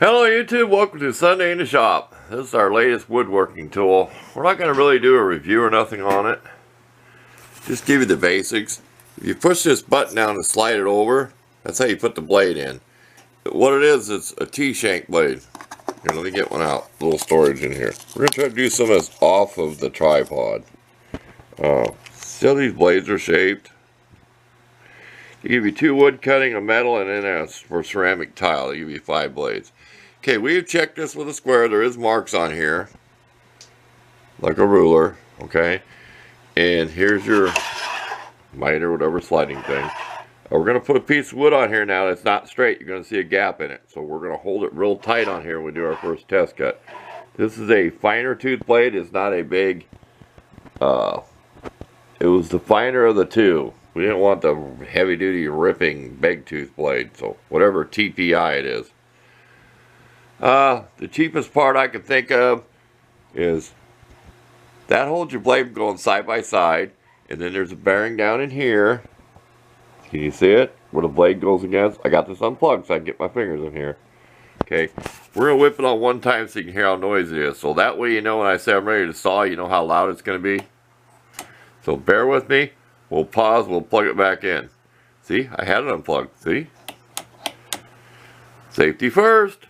Hello YouTube, welcome to Sunday in the Shop. This is our latest woodworking tool. We're not going to really do a review or nothing on it. Just give you the basics. If you push this button down and slide it over, that's how you put the blade in. But what it is, it's a T-shank blade. Here, let me get one out. A little storage in here. We're going to try to do some of this off of the tripod. See how these blades are shaped? They give you 2 wood cutting, a metal, and then for ceramic tile. They give you 5 blades. Okay, we've checked this with a square. There is marks on here, like a ruler, okay? And here's your miter, whatever sliding thing. We're going to put a piece of wood on here now that's not straight. You're going to see a gap in it. So we're going to hold it real tight on here when we do our first test cut. This is a finer tooth blade. It's not a big, it was the finer of the two. We didn't want the heavy-duty ripping big tooth blade. So whatever TPI it is. The cheapest part I can think of is that holds your blade going side by side, and then there's a bearing down in here. Can you see it? Where the blade goes against? I got this unplugged so I can get my fingers in here. Okay, we're going to whip it on one time so you can hear how noisy it is. So that way you know when I say I'm ready to saw, you know how loud it's going to be. So bear with me. We'll pause. We'll plug it back in. See? I had it unplugged. See? Safety first.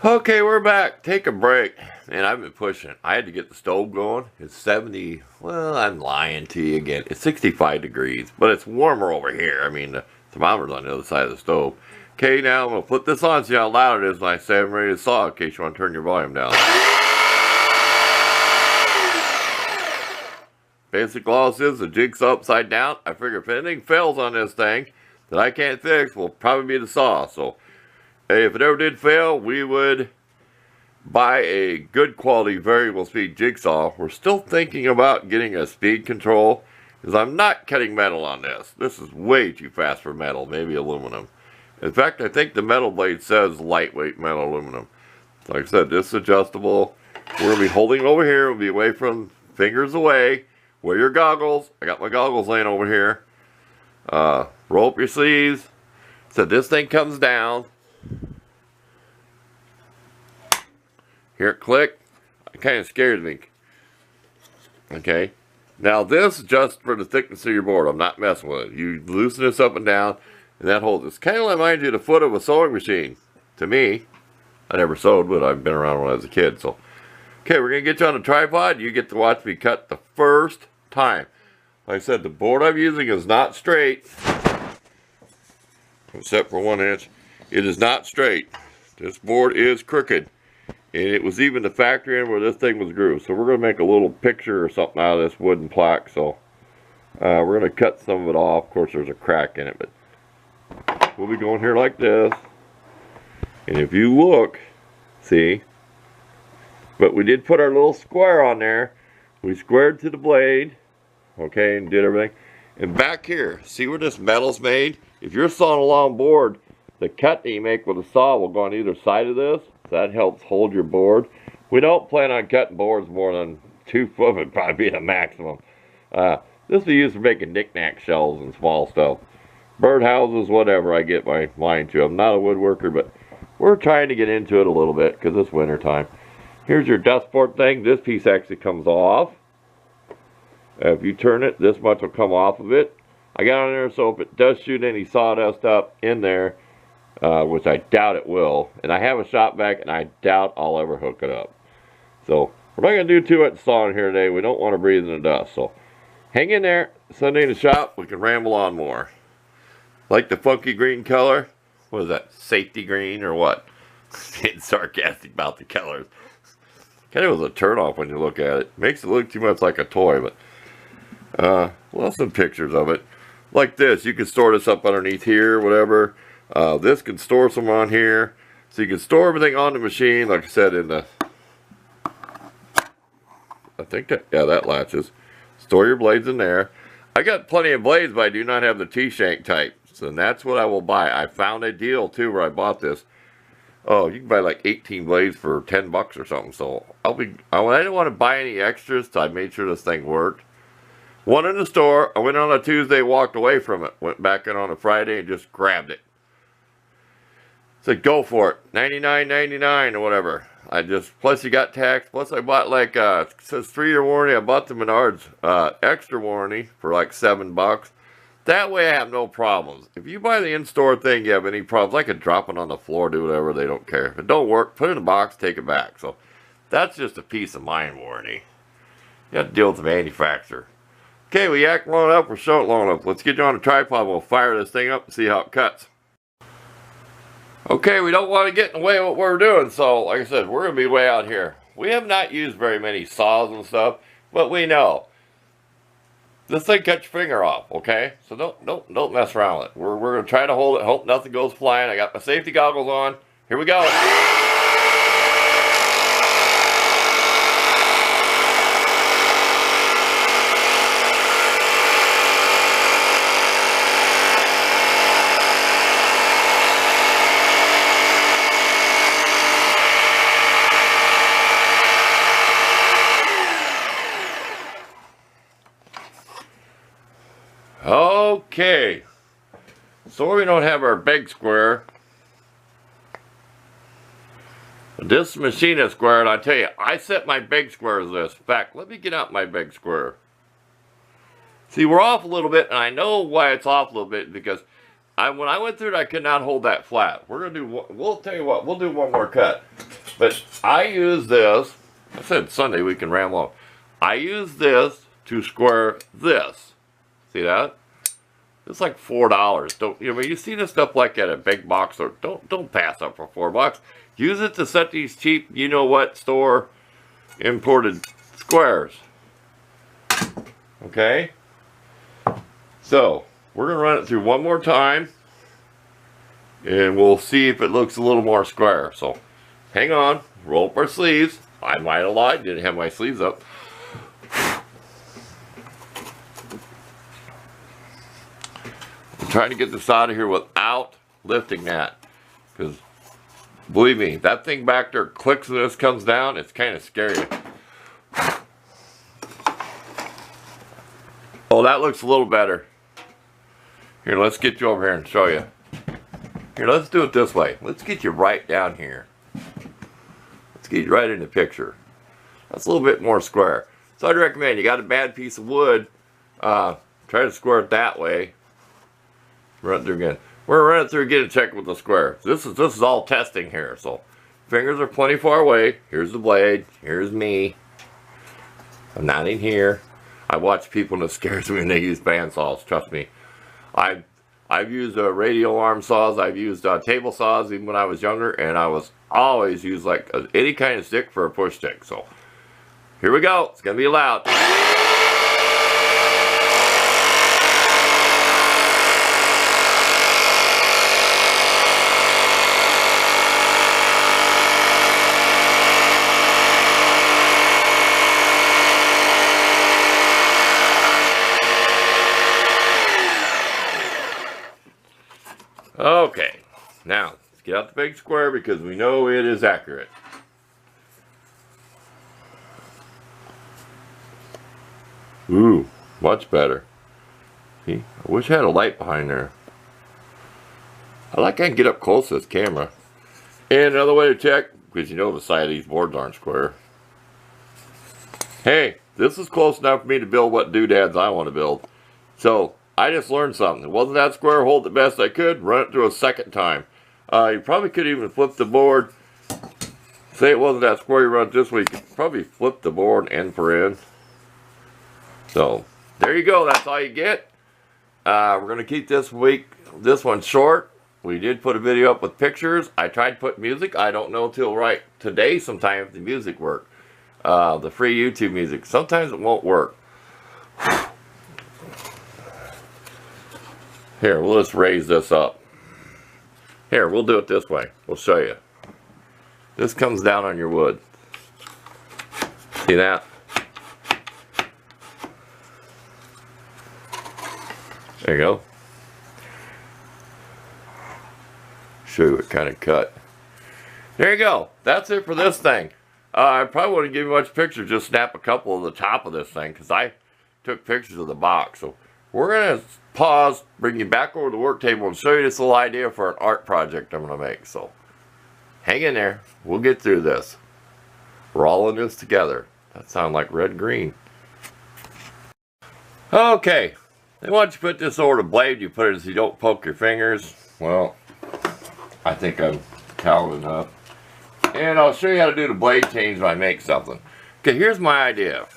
Okay, we're back. Take a break. And I've been pushing it. I had to get the stove going. It's 70, well, I'm lying to you again. It's 65 degrees, but it's warmer over here. I mean, the thermometer's on the other side of the stove. Okay, now I'm going to put this on, see how loud it is when I say I'm ready to saw, in case you want to turn your volume down. Basic loss is the jigsaw upside down. I figure if anything fails on this thing that I can't fix, will probably be the saw. So, hey, if it ever did fail, we would buy a good quality variable speed jigsaw. We're still thinking about getting a speed control, because I'm not cutting metal on this. This is way too fast for metal, maybe aluminum. In fact, I think the metal blade says lightweight metal aluminum. Like I said, this is adjustable. We're going to be holding it over here. We'll be away from fingers away. Wear your goggles. I got my goggles laying over here. Roll up your sleeves. So this thing comes down. Hear it click. It kind of scares me. Okay. Now this is just for the thickness of your board. I'm not messing with it. You loosen this up and down, and that holds it. It's kind of reminds you of the foot of a sewing machine. To me, I never sewed, but I've been around when I was a kid. So, okay, we're gonna get you on a tripod. You get to watch me cut the first time. Like I said, the board I'm using is not straight, except for 1 inch. It is not straight. This board is crooked. And it was even the factory in where this thing was grooved. So we're going to make a little picture or something out of this wooden plaque. So we're going to cut some of it off. Of course, there's a crack in it. But we'll be going here like this. And if you look, see. But we did put our little square on there. We squared to the blade. Okay, and did everything. And back here, see where this metal's made? If you're sawing a long board, the cut that you make with a saw will go on either side of this. That helps hold your board. We don't plan on cutting boards more than 2 foot, would probably be the maximum. This is used for making knick-knack shelves and small stuff. Birdhouses, whatever I get my mind to. I'm not a woodworker, but we're trying to get into it a little bit because it's winter time. Here's your dust port thing. This piece actually comes off. If you turn it, this much will come off of it. I got on there so if it does shoot any sawdust up in there, which I doubt it will. And I have a shop vac, and I doubt I'll ever hook it up. So, we're not going to do too much sawing here today. We don't want to breathe in the dust. So, hang in there. Sunday in the shop, we can ramble on more. Like the funky green color? What is that, safety green or what? Getting sarcastic about the colors. Kind of was a turnoff when you look at it. Makes it look too much like a toy, but we'll have some pictures of it. Like this, you can store this up underneath here, whatever. This can store some on here. So you can store everything on the machine, like I said, in the, I think that, yeah, that latches. Store your blades in there. I got plenty of blades, but I do not have the T-shank type. So that's what I will buy. I found a deal, too, where I bought this. Oh, you can buy like 18 blades for 10 bucks or something. So I didn't want to buy any extras, so I made sure this thing worked. One in the store. I went on a Tuesday, walked away from it. Went back in on a Friday and just grabbed it. said go for it, $99.99 or whatever. I just, plus you got tax, plus I bought like, it says 3-year warranty. I bought the Menards extra warranty for like $7. That way I have no problems. If you buy the in-store thing, you have any problems, I could drop it on the floor, do whatever, they don't care. If it don't work, put it in a box, take it back. So that's just a peace of mind warranty. You have to deal with the manufacturer. Okay, we act long enough, we're showing it long enough. Let's get you on a tripod, we'll fire this thing up and see how it cuts. Okay, we don't want to get in the way of what we're doing, so like I said, we're going to be way out here. We have not used very many saws and stuff, but we know. This thing cuts your finger off, okay? So don't mess around with it. We're going to try to hold it, hope nothing goes flying. I got my safety goggles on. Here we go. Okay, so we don't have our big square. This machine is square, and I tell you, I set my big square as this. In fact, let me get out my big square. See, we're off a little bit, and I know why it's off a little bit, because when I went through it, I could not hold that flat. We're going to do, we'll tell you what, we'll do one more cut. But I use this, I said Sunday we can ramble on. I use this to square this. See that? It's like $4. Don't you see this stuff like at a big box store? Don't pass up for $4. Use it to set these cheap, you know what, store imported squares. Okay? So we're gonna run it through one more time and we'll see if it looks a little more square. So hang on, roll up our sleeves. I might have lied, didn't have my sleeves up. Trying to get this out of here without lifting that, because believe me, that thing back there clicks and this comes down, it's kind of scary. Oh, that looks a little better. Here, let's get you over here and show you. Here, let's do it this way. Let's get you right down here. Let's get you right in the picture. That's a little bit more square. So I'd recommend, you got a bad piece of wood, try to square it that way. Run it through again. We're gonna run it through again and check with the square. This is all testing here. So fingers are plenty far away. Here's the blade. Here's me. I'm not in here. I watch people and it scares me when they use bandsaws. Trust me. I've used radial arm saws. I've used table saws even when I was younger, and I was always used like any kind of stick for a push stick. So here we go. It's gonna be loud. Okay, now let's get out the big square because we know it is accurate. Ooh, much better. See, I wish I had a light behind there. I can get up close to this camera. And another way to check, because you know the side of these boards aren't square. Hey, this is close enough for me to build what doodads I want to build. So I just learned something. It wasn't that square, hold the best I could, run it through a second time. You probably could even flip the board. Say it wasn't that square, you run it this way, you could probably flip the board end for end. So, there you go, that's all you get. We're going to keep this one short. We did put a video up with pictures. I tried to put music. I don't know till right today sometime if the music worked. The free YouTube music. Sometimes it won't work. Here, we'll just raise this up. Here, we'll do it this way. We'll show you. This comes down on your wood. See that? There you go. Show you what kind of cut. There you go. That's it for this thing. I probably wouldn't give you much pictures. Just snap a couple of the top of this thing because I took pictures of the box. So we're going to pause, bring you back over to the work table and show you this little idea for an art project I'm going to make. So hang in there. We'll get through this. We're all in this together. That sounds like red-green. Okay. Then once you put this over the blade, you put it so you don't poke your fingers. Well, I think I'm talented enough. And I'll show you how to do the blade change when I make something. Okay, here's my idea.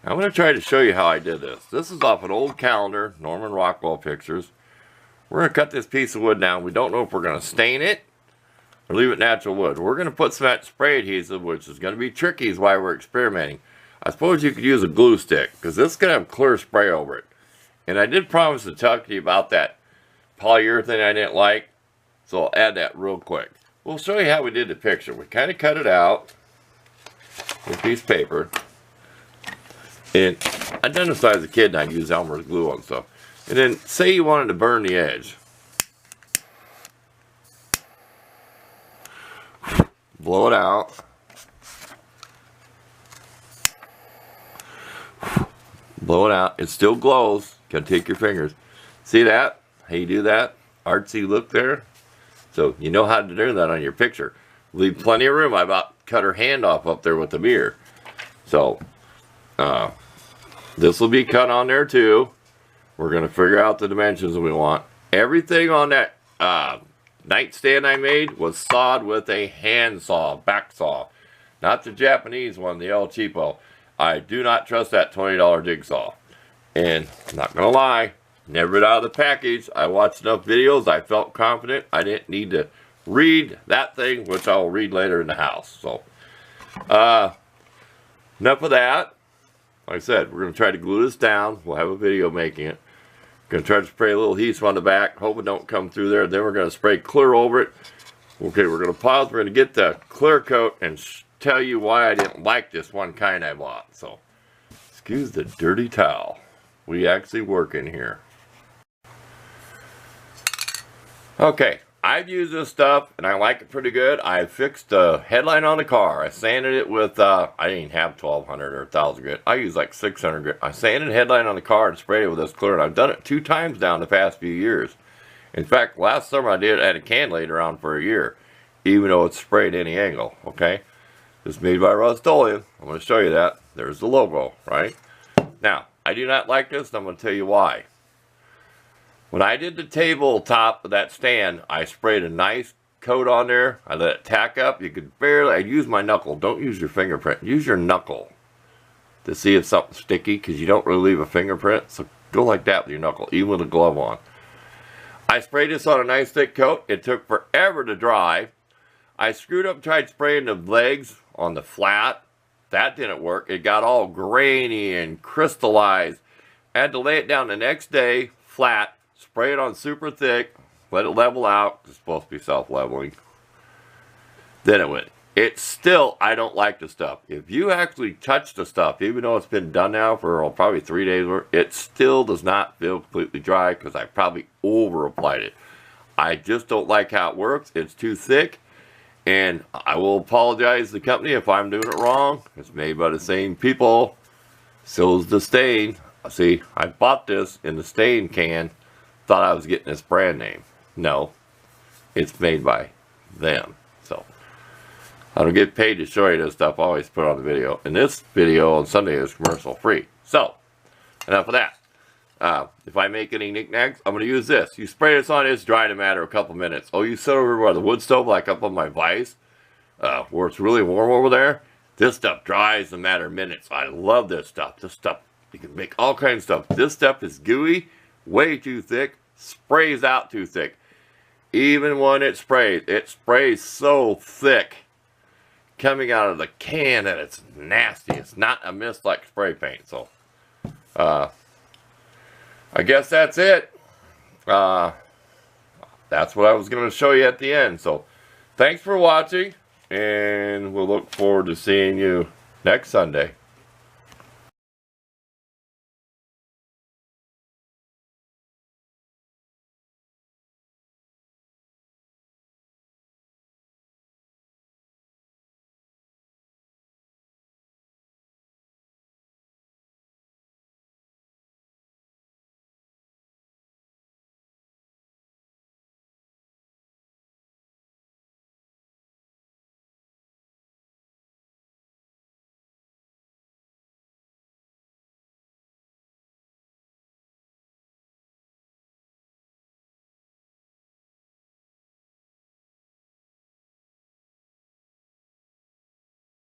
I'm going to try to show you how I did this. This is off an old calendar, Norman Rockwell pictures. We're going to cut this piece of wood down. We don't know if we're going to stain it or leave it natural wood. We're going to put some of that spray adhesive, which is going to be tricky is why we're experimenting. I suppose you could use a glue stick because this is going to have clear spray over it. And I did promise to talk to you about that polyurethane I didn't like, so I'll add that real quick. We'll show you how we did the picture. We kind of cut it out with a piece of paper. And I done this as a kid and I'd use Elmer's glue on stuff. And then say you wanted to burn the edge. Blow it out. Blow it out. It still glows. Gotta take your fingers. See that? How you do that? Artsy look there. So you know how to do that on your picture. Leave plenty of room. I about cut her hand off up there with the mirror. So this will be cut on there too. We're going to figure out the dimensions we want. Everything on that nightstand I made was sawed with a hand saw, back saw. Not the Japanese one, the El Cheapo. I do not trust that $20 jigsaw. And I'm not going to lie, never been out of the package. I watched enough videos. I felt confident. I didn't need to read that thing, which I'll read later in the house. So, enough of that. Like I said, we're going to try to glue this down. We'll have a video making it. Going to try to spray a little adhesive on the back. Hope it don't come through there. Then we're going to spray clear over it. Okay, we're going to pause. We're going to get the clear coat and tell you why I didn't like this one kind I bought. So, excuse the dirty towel. We actually work in here. Okay, I've used this stuff and I like it pretty good. I fixed the headlight on the car. I sanded it with, I didn't have 1200 or 1000 grit. I used like 600 grit. I sanded the headlight on the car and sprayed it with this clear. And I've done it 2 times now in the past few years. In fact, last summer I did it at a can later on for a year. Even though it's sprayed any angle, okay? It's made by Rust-Oleum. I'm going to show you that. There's the logo, right? Now, I do not like this, and I'm going to tell you why. When I did the tabletop of that stand, I sprayed a nice coat on there. I let it tack up. You could barely, I use my knuckle. Don't use your fingerprint. Use your knuckle to see if something's sticky, because you don't really leave a fingerprint. So go like that with your knuckle, even with a glove on. I sprayed this on a nice thick coat. It took forever to dry. I screwed up and tried spraying the legs on the flat. That didn't work. It got all grainy and crystallized. I had to lay it down the next day, flat, spray it on super thick, let it level out. It's supposed to be self-leveling. Then it went. It's still, I don't like the stuff. If you actually touch the stuff, even though it's been done now for probably 3 days, it still does not feel completely dry because I probably over-applied it. I just don't like how it works. It's too thick. And I will apologize to the company if I'm doing it wrong. It's made by the same people. So is the stain. See, I bought this in the stain can. Thought I was getting this brand name. No. It's made by them. So, I don't get paid to show you this stuff. I always put it on the video. And this video on Sunday is commercial free. So, enough of that. If I make any knickknacks, I'm going to use this. You spray this on, it's dry in a matter of a couple minutes. Oh, you sit over by the wood stove, like up on my vise, where it's really warm over there. This stuff dries in a matter of minutes. I love this stuff. This stuff, you can make all kinds of stuff. This stuff is gooey, way too thick, sprays out too thick. Even when it sprays so thick coming out of the can that it's nasty. It's not a mist like spray paint. So, I guess that's it. That's what I was going to show you at the end. So, thanks for watching, and we'll look forward to seeing you next Sunday.